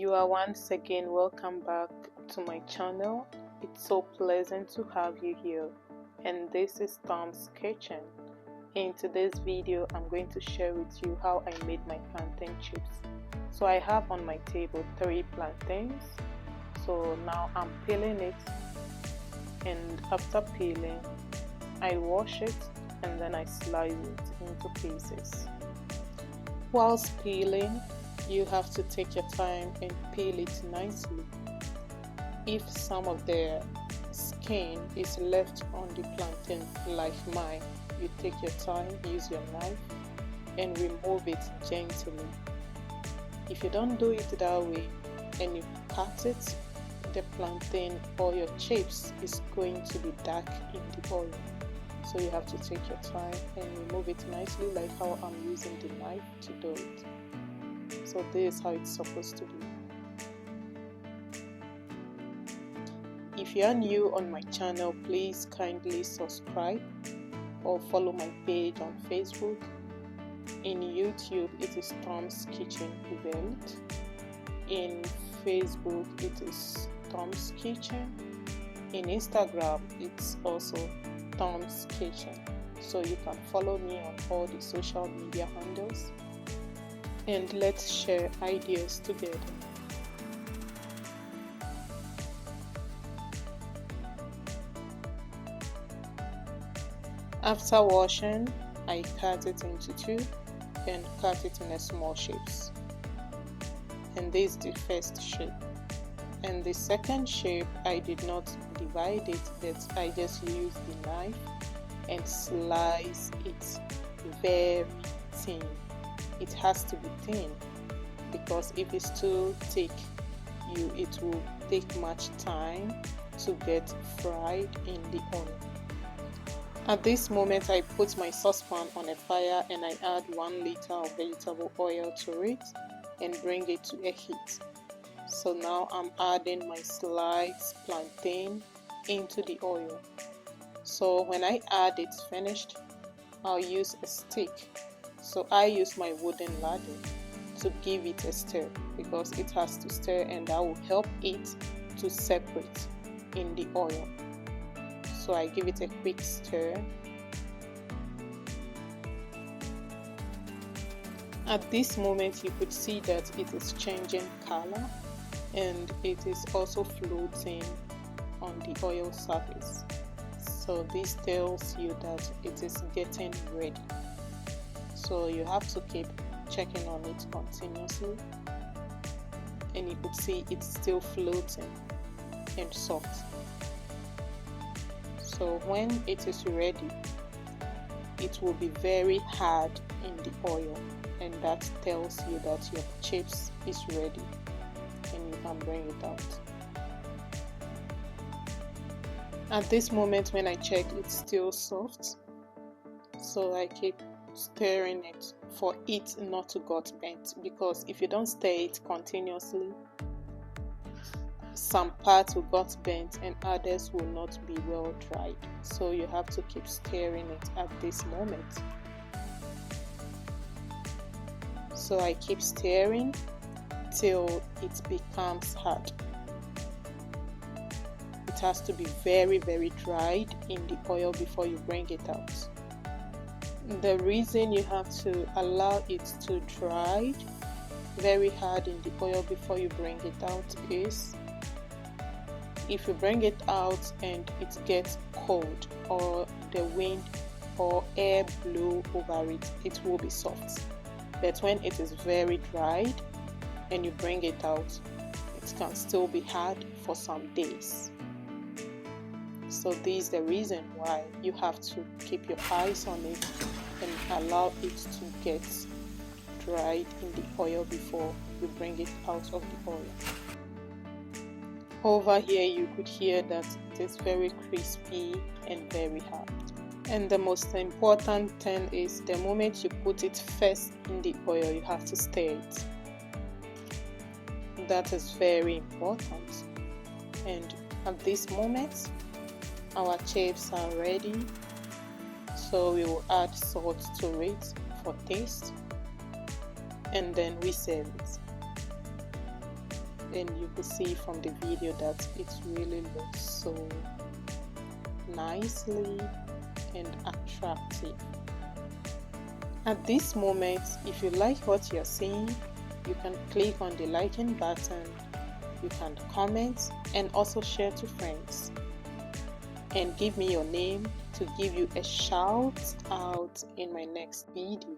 You are once again welcome back to my channel. It's so pleasant to have you here, and this is Tom's Kitchen. In today's video, I'm going to share with you how I made my plantain chips. So I have on my table 3 plantains. So now I'm peeling it, and after peeling, I wash it and then I slice it into pieces. Whilst peeling, you have to take your time and peel it nicely. If some of the skin is left on the plantain like mine, you take your time, use your knife and remove it gently. If you don't do it that way and you cut it, the plantain or your chips is going to be dark in the oil. So you have to take your time and remove it nicely, like how I'm using the knife to do it. So this is how it's supposed to be. If you are new on my channel, please kindly subscribe or follow my page on Facebook. In YouTube, it is Tom's Kitchen Event. In Facebook, it is Tom's Kitchen. In Instagram, it's also Tom's Kitchen. So you can follow me on all the social media handles, and let's share ideas together. After washing, I cut it into 2 and cut it in a small shapes. And this is the first shape. And the second shape, I did not divide it, but I just used the knife and slice it very thin. It has to be thin, because if it's too thick, it will take much time to get fried in the oil. At this moment, I put my saucepan on a fire and I add 1 liter of vegetable oil to it and bring it to a heat. So now I'm adding my sliced plantain into the oil. So when I add it finished, I'll use a stick. So I use my wooden ladle to give it a stir, because it has to stir and that will help it to separate in the oil. So I give it a quick stir. At this moment, you could see that it is changing color and it is also floating on the oil surface. So this tells you that it is getting ready. So you have to keep checking on it continuously, and you could see it's still floating and soft. So when it is ready, it will be very hard in the oil, and that tells you that your chips is ready and you can bring it out. At this moment, when I check, it's still soft, so I keep stirring it for it not to get bent, because if you don't stir it continuously, some parts will get bent and others will not be well dried. So you have to keep stirring it at this moment. So I keep stirring till it becomes hard. It has to be very, very dried in the oil before you bring it out. The reason you have to allow it to dry very hard in the oil before you bring it out is, if you bring it out and it gets cold, or the wind or air blow over it, it will be soft. But when it is very dried and you bring it out, it can still be hard for some days. So this is the reason why you have to keep your eyes on it and allow it to get dried in the oil before you bring it out of the oil. Over here, you could hear that it is very crispy and very hard. And the most important thing is, the moment you put it first in the oil, you have to stir it. That is very important. And at this moment, our chips are ready. So we will add salt to it for taste, and then we serve it. and you could see from the video that it really looks so nicely and attractive. At this moment, if you like what you're seeing, you can click on the liking button, you can comment and also share to friends, and give me your name to give you a shout out in my next video.